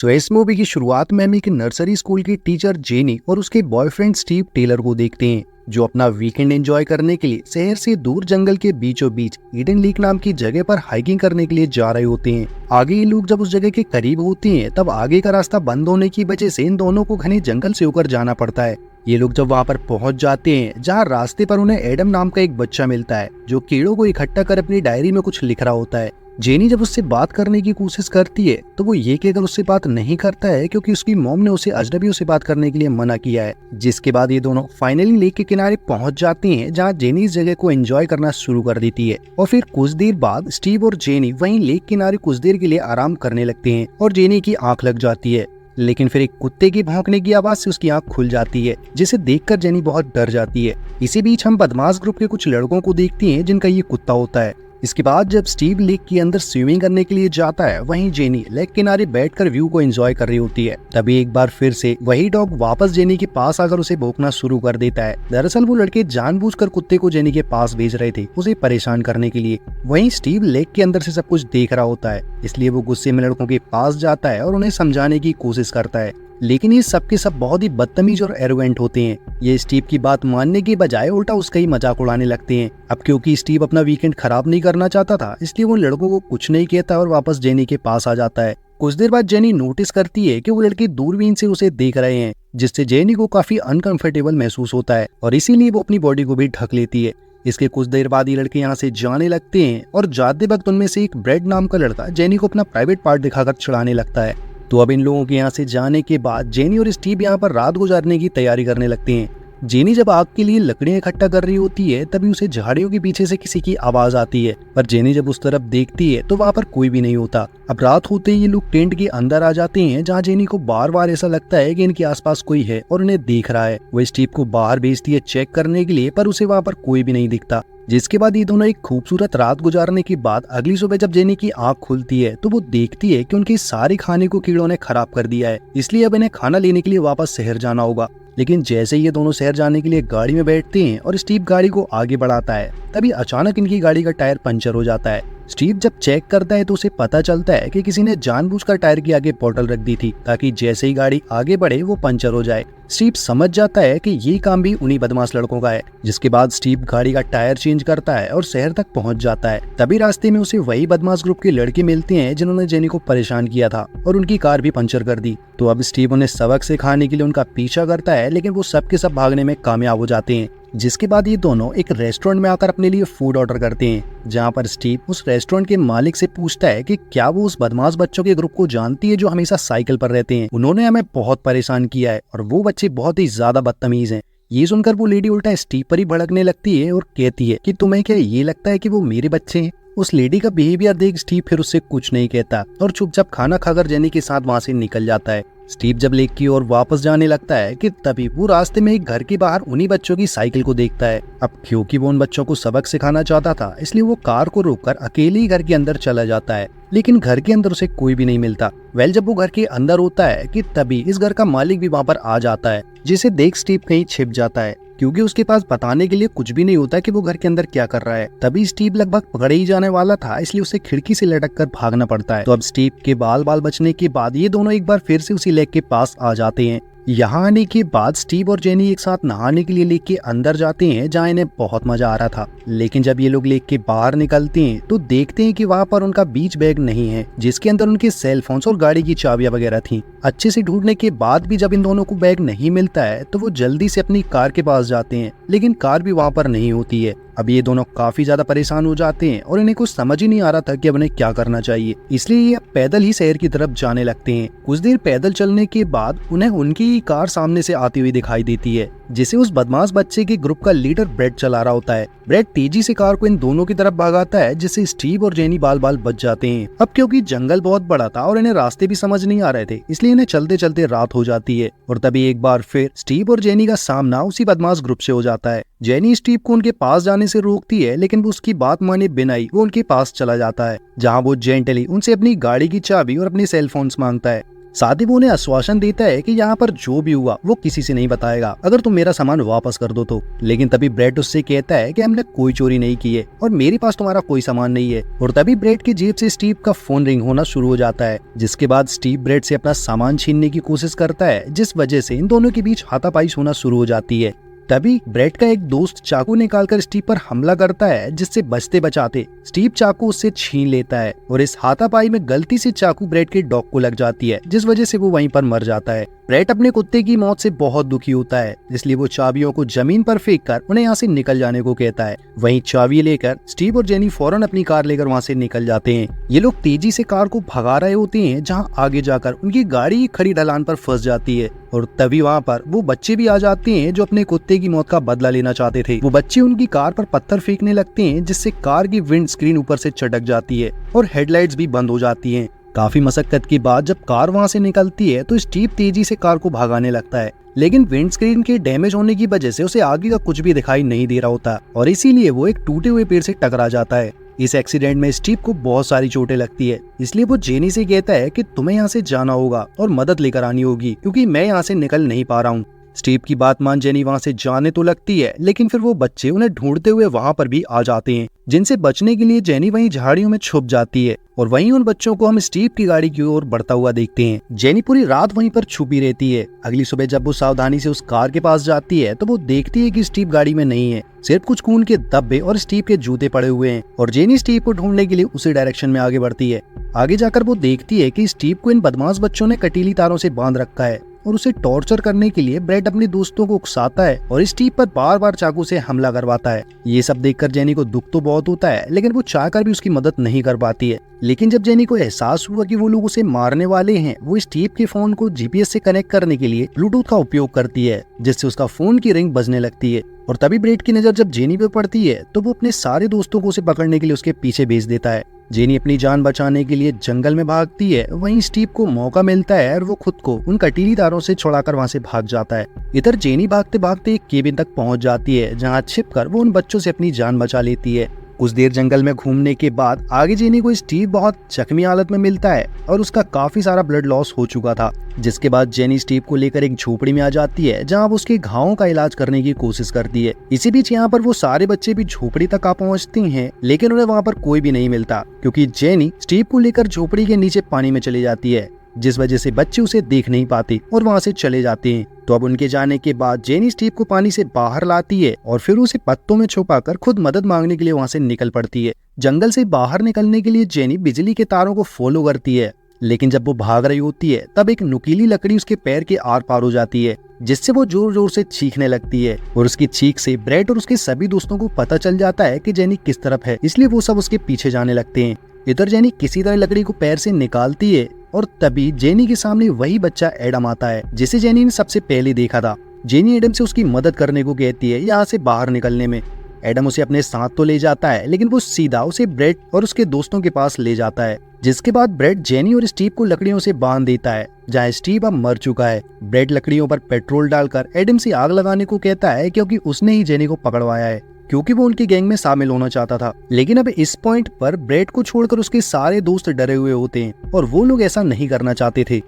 तो इस मूवी की शुरुआत में हम एक नर्सरी स्कूल की टीचर जेनी और उसके बॉयफ्रेंड स्टीव टेलर को देखते हैं, जो अपना वीकेंड एंजॉय करने के लिए शहर से दूर जंगल के बीचों बीच ईडन लेक नाम की जगह पर हाइकिंग करने के लिए जा रहे होते हैं। आगे ये लोग जब उस जगह के करीब होते हैं तब आगे का रास्ता बंद होने की वजह से इन दोनों को घने जंगल से होकर जाना पड़ता है। ये लोग जब वहाँ पर पहुंच जाते हैं जहाँ रास्ते पर उन्हें एडम नाम का एक बच्चा मिलता है, जो कीड़ों को इकट्ठा कर अपनी डायरी में कुछ लिख रहा होता है। जेनी जब उससे बात करने की कोशिश करती है तो वो ये कहकर उससे बात नहीं करता है क्योंकि उसकी मॉम ने उसे अजनबियों से बात करने के लिए मना किया है। जिसके बाद ये दोनों फाइनली लेक के किनारे पहुंच जाते हैं जहां जेनी इस जगह को एंजॉय करना शुरू कर देती है। और फिर कुछ देर बाद स्टीव और जेनी वहीं लेक किनारे कुछ देर के लिए आराम करने लगते हैं और जेनी की आंख लग जाती है। लेकिन फिर एक कुत्ते की भौंकने की आवाज से उसकी आंख खुल जाती है, जिसे देखकर जेनी बहुत डर जाती है। इसी बीच हम बदमाश ग्रुप के कुछ लड़कों को देखते हैं जिनका ये कुत्ता होता है। इसके बाद जब स्टीव लेक के अंदर स्विमिंग करने के लिए जाता है, वहीं जेनी लेक किनारे बैठकर व्यू को एंजॉय कर रही होती है। तभी एक बार फिर से वही डॉग वापस जेनी के पास आकर उसे भौंकना शुरू कर देता है। दरअसल वो लड़के जानबूझकर कुत्ते को जेनी के पास भेज रहे थे, उसे परेशान करने के लिए। वहीं स्टीव लेक के अंदर से सब कुछ देख रहा होता है, इसलिए वो गुस्से में लड़कों के पास जाता है और उन्हें समझाने की कोशिश करता है। लेकिन ये सब के सब बहुत ही बदतमीज और एरोगेंट होते हैं। ये स्टीव की बात मानने के बजाय उल्टा उसका ही मजाक उड़ाने लगते हैं। अब क्योंकि स्टीव अपना वीकेंड खराब नहीं करना चाहता था, इसलिए वो लड़कों को कुछ नहीं कहता और वापस जेनी के पास आ जाता है। कुछ देर बाद जेनी नोटिस करती है कि वो लड़के दूरबीन से उसे देख रहे हैं, जिससे जेनी को काफी अनकंफर्टेबल महसूस होता है और इसीलिए वो अपनी बॉडी को भी ढक लेती है। इसके कुछ देर बाद ये लड़के यहाँ से जाने लगते हैं और जाते वक्त उनमें से एक ब्रेड नाम का लड़का जेनी को अपना प्राइवेट पार्ट दिखाकर चिढ़ाने लगता है। तो अब इन लोगों के यहाँ से जाने के बाद जेनी और स्टीव यहाँ पर रात गुजारने की तैयारी करने लगते हैं। जेनी जब आग के लिए लकड़ियां इकट्ठा कर रही होती है तभी उसे झाड़ियों के पीछे से किसी की आवाज आती है, पर जेनी जब उस तरफ देखती है तो वहाँ पर कोई भी नहीं होता। अब रात होते ही ये लोग टेंट के अंदर आ जाते हैं, जहाँ जेनी को बार बार ऐसा लगता है कि इनके आसपास कोई है और उन्हें देख रहा है। वो स्टीव को बाहर भेजती है चेक करने के लिए, पर उसे वहाँ पर कोई भी नहीं दिखता। जिसके बाद ये दोनों एक खूबसूरत रात गुजारने के बाद अगली सुबह जब जेनी की आंख खुलती है तो वो देखती है कि उनके सारे खाने को कीड़ों ने खराब कर दिया है, इसलिए अब इन्हें खाना लेने के लिए वापस शहर जाना होगा। लेकिन जैसे ही ये दोनों शहर जाने के लिए गाड़ी में बैठते हैं और स्टीव गाड़ी को आगे बढ़ाता है, तभी अचानक इनकी गाड़ी का टायर पंचर हो जाता है। स्टीव जब चेक करता है तो उसे पता चलता है कि किसी ने जानबूझकर टायर के आगे बोतल रख दी थी, ताकि जैसे ही गाड़ी आगे बढ़े वो पंचर हो जाए। स्टीव समझ जाता है कि ये काम भी उन्हीं बदमाश लड़कों का है। जिसके बाद स्टीव गाड़ी का टायर चेंज करता है और शहर तक पहुंच जाता है। तभी रास्ते में उसे वही बदमाश ग्रुप के लड़के मिलते हैं जिन्होंने जेनी को परेशान किया था और उनकी कार भी पंचर कर दी। तो अब स्टीव उन्हें सबक सिखाने के लिए उनका पीछा करता है, लेकिन वो सब के सब भागने में कामयाब हो जाते हैं। जिसके बाद ये दोनों एक रेस्टोरेंट में आकर अपने लिए फूड ऑर्डर करते हैं, जहाँ पर स्टीव उस रेस्टोरेंट के मालिक से पूछता है कि क्या वो उस बदमाश बच्चों के ग्रुप को जानती है जो हमेशा साइकिल पर रहते हैं। उन्होंने हमें बहुत परेशान किया है और वो बच्चे बहुत ही ज्यादा बदतमीज हैं। ये सुनकर वो लेडी उल्टा स्टीव पर ही भड़कने लगती है और कहती है कि तुम्हें क्या ये लगता है कि वो मेरे बच्चे हैं। उस लेडी का बिहेवियर देख स्टीव फिर उससे कुछ नहीं कहता और चुपचाप खाना खाकर जेनी के साथ वहाँ से निकल जाता है। स्टीव जब लेक की ओर वापस जाने लगता है कि तभी वो रास्ते में एक घर के बाहर उन्हीं बच्चों की साइकिल को देखता है। अब क्योंकि वो उन बच्चों को सबक सिखाना चाहता था, इसलिए वो कार को रोककर अकेले ही घर के अंदर चला जाता है। लेकिन घर के अंदर उसे कोई भी नहीं मिलता। जब वो घर के अंदर होता है कि तभी इस घर का मालिक भी वहाँ पर आ जाता है, जिसे देख स्टीव कहीं छिप जाता है, क्योंकि उसके पास बताने के लिए कुछ भी नहीं होता कि वो घर के अंदर क्या कर रहा है। तभी स्टीव लगभग पकड़े ही जाने वाला था, इसलिए उसे खिड़की से लटक कर भागना पड़ता है। तो अब स्टीव के बाल बचने के बाद ये दोनों एक बार फिर से उसी लेक के पास आ जाते हैं। यहाँ आने के बाद स्टीव और जेनी एक साथ नहाने के लिए लेक के अंदर जाते हैं, जहाँ इन्हें बहुत मजा आ रहा था। लेकिन जब ये लोग लेक के बाहर निकलते हैं तो देखते हैं कि वहाँ पर उनका बीच बैग नहीं है, जिसके अंदर उनके सेल फोन्स और गाड़ी की चाबियां वगैरह थी। अच्छे से ढूंढने के बाद भी जब इन दोनों को बैग नहीं मिलता है तो वो जल्दी से अपनी कार के पास जाते हैं, लेकिन कार भी वहाँ पर नहीं होती है। अब ये दोनों काफी ज्यादा परेशान हो जाते हैं और इन्हें कुछ समझ ही नहीं आ रहा था कि अब उन्हें क्या करना चाहिए, इसलिए ये पैदल ही शहर की तरफ जाने लगते हैं। कुछ देर पैदल चलने के बाद उन्हें उनकी कार सामने से आती हुई दिखाई देती है, जिसे उस बदमाश बच्चे के ग्रुप का लीडर ब्रेड चला रहा होता है। ब्रेड तेजी से कार को इन दोनों की तरफ भगाता है, जिससे स्टीव और जेनी बाल बच जाते हैं। अब क्योंकि जंगल बहुत बड़ा था और इन्हें रास्ते भी समझ नहीं आ रहे थे, इसलिए इन्हें चलते चलते रात हो जाती है। और तभी एक बार फिर स्टीव और जेनी का सामना उसी बदमाश ग्रुप से हो जाता है। जेनी स्टीव को उनके पास जाने से रोकती है, लेकिन वो उसकी बात माने बिना ही वो उनके पास चला जाता है, जहाँ वो जेंटली उनसे अपनी गाड़ी की चाबी और अपने सेल फोन्स मांगता है। साथ ही वो उन्हें आश्वासन देता है कि यहाँ पर जो भी हुआ वो किसी से नहीं बताएगा अगर तुम मेरा सामान वापस कर दो तो। लेकिन तभी ब्रेट उससे कहता है कि हमने कोई चोरी नहीं की है और मेरे पास तुम्हारा कोई सामान नहीं है। और तभी ब्रेट की जेब से स्टीव का फोन रिंग होना शुरू हो जाता है, जिसके बाद स्टीव ब्रेट से अपना सामान छीनने की कोशिश करता है, जिस वजह से इन दोनों के बीच हाथापाई होना शुरू हो जाती है। तभी ब्रेट का एक दोस्त चाकू निकालकर स्टीव पर हमला करता है, जिससे बचते बचाते स्टीव चाकू उससे छीन लेता है और इस हाथापाई में गलती से चाकू ब्रेट के डॉग को लग जाती है, जिस वजह से वो वहीं पर मर जाता है। ब्रेट अपने कुत्ते की मौत से बहुत दुखी होता है, इसलिए वो चाबियों को जमीन पर फेंक कर उन्हें यहाँ से निकल जाने को कहता है। वहीं चाबी लेकर स्टीव और जेनी फौरन अपनी कार लेकर वहाँ से निकल जाते हैं। ये लोग तेजी से कार को भगा रहे होते हैं, जहाँ आगे जाकर उनकी गाड़ी खड़ी ढलान पर फंस जाती है और तभी वहाँ पर वो बच्चे भी आ जाते हैं जो अपने कुत्ते की मौत का बदला लेना चाहते थे। वो बच्चे उनकी कार पर पत्थर फेंकने लगते हैं, जिससे कार की विंड स्क्रीन ऊपर से चटक जाती है और हेडलाइट्स भी बंद हो जाती हैं। काफी मशक्कत के बाद जब कार वहां से निकलती है तो स्टीव तेजी से कार को भगाने लगता है, लेकिन विंडस्क्रीन के डैमेज होने की वजह से उसे आगे का कुछ भी दिखाई नहीं दे रहा होता और इसीलिए वो एक टूटे हुए पेड़ से टकरा जाता है। इस एक्सीडेंट में स्टीव को बहुत सारी चोटें लगती है, इसलिए वो जेनी से कहता है कि तुम्हें यहाँ से जाना होगा और मदद लेकर आनी होगी क्योंकि मैं यहाँ से निकल नहीं पा रहा हूँ। स्टीव की बात मान जेनी वहाँ से जाने तो लगती है, लेकिन फिर वो बच्चे उन्हें ढूंढते हुए वहाँ पर भी आ जाते हैं, जिनसे बचने के लिए जेनी वहीं झाड़ियों में छुप जाती है और वहीं उन बच्चों को हम स्टीव की गाड़ी की ओर बढ़ता हुआ देखते हैं। जेनी पूरी रात वहीं पर छुपी रहती है। अगली सुबह जब वो सावधानी से उस कार के पास जाती है तो वो देखती है कि स्टीव गाड़ी में नहीं है, सिर्फ कुछ खून के धब्बे और स्टीव के जूते पड़े हुए हैं और जेनी स्टीव को ढूंढने के लिए उसी डायरेक्शन में आगे बढ़ती है। आगे जाकर वो देखती है कि स्टीव को इन बदमाश बच्चों ने कटीली तारों से बांध रखा है और उसे टॉर्चर करने के लिए ब्रेट अपने दोस्तों को उकसाता है और स्टीव पर बार बार चाकू से हमला करवाता है। ये सब देखकर जेनी को दुख तो बहुत होता है, लेकिन वो चाहकर भी उसकी मदद नहीं कर पाती है। लेकिन जब जेनी को एहसास हुआ कि वो लोग उसे मारने वाले हैं, वो स्टीव के फोन को जीपीएस से कनेक्ट करने के लिए ब्लूटूथ का उपयोग करती है, जिससे उसका फोन की रिंग बजने लगती है। और तभी ब्रेट की नजर जब जेनी पे पड़ती है तो वो अपने सारे दोस्तों को उसे पकड़ने के लिए उसके पीछे भेज देता है। जेनी अपनी जान बचाने के लिए जंगल में भागती है, वहीं स्टीव को मौका मिलता है और वो खुद को उन कटीली तारों से छुड़ाकर वहां से भाग जाता है। इधर जेनी भागते भागते एक केबिन तक पहुंच जाती है, जहां छिपकर वो उन बच्चों से अपनी जान बचा लेती है। कुछ देर जंगल में घूमने के बाद आगे जेनी को स्टीव बहुत जख्मी हालत में मिलता है और उसका काफी सारा ब्लड लॉस हो चुका था, जिसके बाद जेनी स्टीव को लेकर एक झोपड़ी में आ जाती है, जहां वो उसके घावों का इलाज करने की कोशिश करती है। इसी बीच यहाँ पर वो सारे बच्चे भी झोपड़ी तक आ पहुँचते हैं, लेकिन उन्हें वहाँ पर कोई भी नहीं मिलता क्योंकि जेनी स्टीव को लेकर झोपड़ी के नीचे पानी में चली जाती है, जिस वजह से बच्चे उसे देख नहीं पाते और वहाँ से चले जाते हैं। तो अब उनके जाने के बाद जेनी स्टीव को पानी से बाहर लाती है और फिर उसे पत्तों में छुपाकर खुद मदद मांगने के लिए वहाँ से निकल पड़ती है। जंगल से बाहर निकलने के लिए जेनी बिजली के तारों को फॉलो करती है, लेकिन जब वो भाग रही होती है तब एक नुकीली लकड़ी उसके पैर के आर पार हो जाती है, जिससे वो जोर जोर से चीखने लगती है और उसकी चीख से ब्रेट और उसके सभी दोस्तों को पता चल जाता है कि जेनी किस तरफ है, इसलिए वो सब उसके पीछे जाने लगते हैं। इधर जेनी किसी तरह लकड़ी को पैर से निकालती है और तभी जेनी के सामने वही बच्चा एडम आता है, जिसे जेनी ने सबसे पहले देखा था। जेनी एडम से उसकी मदद करने को कहती है यहाँ से बाहर निकलने में। एडम उसे अपने साथ तो ले जाता है, लेकिन वो सीधा उसे ब्रेट और उसके दोस्तों के पास ले जाता है, जिसके बाद ब्रेट जेनी और स्टीव को लकड़ियों से बांध देता है, जहाँ स्टीव अब मर चुका है। ब्रेट लकड़ियों पर पेट्रोल डालकर एडम से आग लगाने को कहता है, क्योंकि उसने ही जेनी को पकड़वाया है, क्योंकि वो उनकी गैंग में शामिल होना चाहता था। लेकिन अब इस पॉइंट पर ब्रेट को छोड़कर उसके सारे दोस्त डरे हुए होते हैं और वो लोग ऐसा नहीं करना चाहते थे।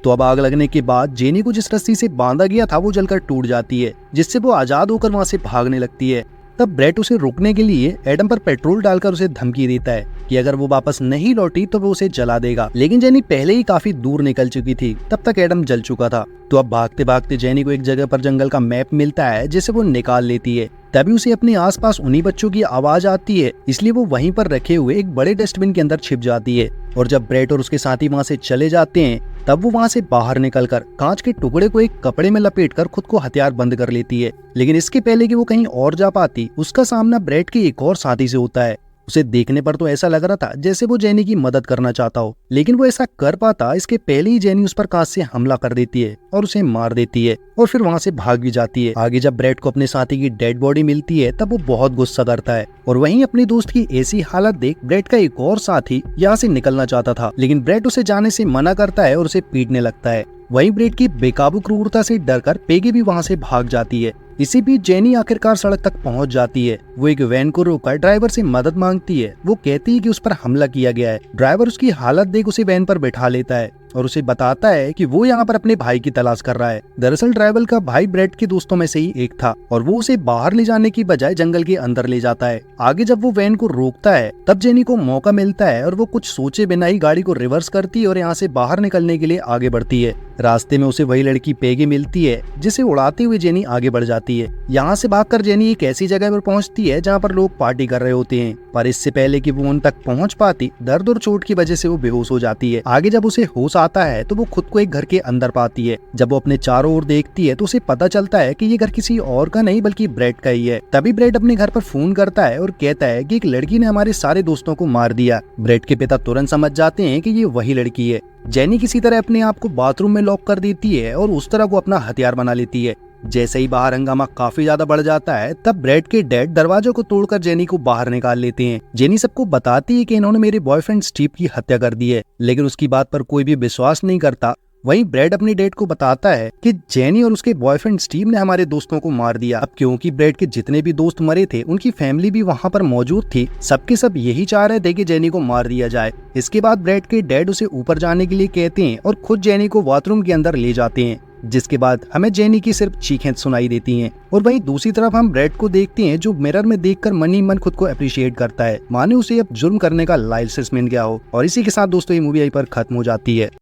तो अब आग लगने के बाद जेनी को जिस रस्सी से बांधा गया था वो जलकर टूट जाती है, जिससे वो आजाद होकर वहां से भागने लगती है। तब ब्रेट उसे रोकने के लिए एडम पर पेट्रोल डालकर उसे धमकी देता है कि अगर वो वापस नहीं लौटी तो वो उसे जला देगा। लेकिन जेनी पहले ही काफी दूर निकल चुकी थी, तब तक एडम जल चुका था। तो अब भागते भागते जेनी को एक जगह पर जंगल का मैप मिलता है, जिसे वो निकाल लेती है। तभी उसे अपने आसपास उन्हीं बच्चों की आवाज आती है, इसलिए वो वहीं पर रखे हुए एक बड़े डस्टबिन के अंदर छिप जाती है। और जब ब्रेट और उसके साथी वहां से चले जाते हैं, तब वो वहां से बाहर निकलकर कांच के टुकड़े को एक कपड़े में लपेटकर खुद को हथियार बंद कर लेती है। लेकिन इसके पहले कि वो कहीं और जा पाती, उसका सामना ब्रेट के एक और साथी से होता है। उसे देखने पर तो ऐसा लग रहा था जैसे वो जेनी की मदद करना चाहता हो, लेकिन वो ऐसा कर पाता इसके पहले ही जेनी उस पर कांच से हमला कर देती है और उसे मार देती है और फिर वहां से भाग भी जाती है। आगे जब ब्रेट को अपने साथी की डेड बॉडी मिलती है तब वो बहुत गुस्सा करता है और वहीं अपने दोस्त की ऐसी हालत देख ब्रेट का एक और साथी यहाँ से निकलना चाहता था, लेकिन ब्रेट उसे जाने से मना करता है और उसे पीटने लगता है। वहीं ब्रेट की बेकाबू क्रूरता से डरकर पेगी भी वहां से भाग जाती है। इसी बीच जेनी आखिरकार सड़क तक पहुंच जाती है। वो एक वैन को रोककर ड्राइवर से मदद मांगती है। वो कहती है कि उस पर हमला किया गया है। ड्राइवर उसकी हालत देख उसे वैन पर बैठा लेता है और उसे बताता है कि वो यहाँ पर अपने भाई की तलाश कर रहा है। दरअसल ड्राइवर का भाई ब्रेड के दोस्तों में से ही एक था और वो उसे बाहर ले जाने की बजाय जंगल के अंदर ले जाता है। आगे जब वो वैन को रोकता है तब जेनी को मौका मिलता है और वो कुछ सोचे बिना ही गाड़ी को रिवर्स करती है और यहाँ से बाहर निकलने के लिए आगे बढ़ती है। रास्ते में उसे वही लड़की पेगी मिलती है जिसे उड़ाते हुए जेनी आगे बढ़ जाती है। यहाँ से भागकर जेनी एक ऐसी जगह पर पहुँचती है जहाँ पर लोग पार्टी कर रहे होते हैं, पर इससे पहले कि वो उन तक पहुँच पाती दर्द और चोट की वजह से वो बेहोश हो जाती है। आगे जब उसे होश आता है तो वो खुद को एक घर के अंदर पाती है। जब वो अपने चारों ओर देखती है तो उसे पता चलता है कि ये घर किसी और का नहीं बल्कि ब्रेड का ही है। तभी ब्रेड अपने घर पर फोन करता है और कहता है कि एक लड़की ने हमारे सारे दोस्तों को मार दिया। ब्रेड के पिता तुरंत समझ जाते हैं कि ये वही लड़की है। जेनी किसी तरह अपने आप को बाथरूम में लॉक कर देती है और उस तरह को अपना हथियार बना लेती है। जैसे ही बाहर हंगामा काफी ज्यादा बढ़ जाता है तब ब्रेड के डैड दरवाजों को तोड़कर जेनी को बाहर निकाल लेते हैं। जेनी सबको बताती है कि इन्होंने मेरे बॉयफ्रेंड स्टीव की हत्या कर दी है, लेकिन उसकी बात पर कोई भी विश्वास नहीं करता। वहीं ब्रेड अपने डैड को बताता है कि जेनी और उसके बॉयफ्रेंड स्टीव ने हमारे दोस्तों को मार दिया। अब क्योंकि ब्रेड के जितने भी दोस्त मरे थे उनकी फैमिली भी वहाँ पर मौजूद थी, सबके सब यही चाह रहे थे कि जेनी को मार दिया जाए। इसके बाद ब्रेड के डैड उसे ऊपर जाने के लिए कहते हैं और खुद जेनी को बाथरूम के अंदर ले जाते हैं, जिसके बाद हमें जेनी की सिर्फ चीखें सुनाई देती हैं। और वहीं दूसरी तरफ हम ब्रेड को देखते हैं जो मिरर में देखकर मन ही मन खुद को अप्रिशिएट करता है, माने उसे अब जुर्म करने का लाइसेंस मिल गया हो। और इसी के साथ दोस्तों ये मूवी यहीं पर खत्म हो जाती है।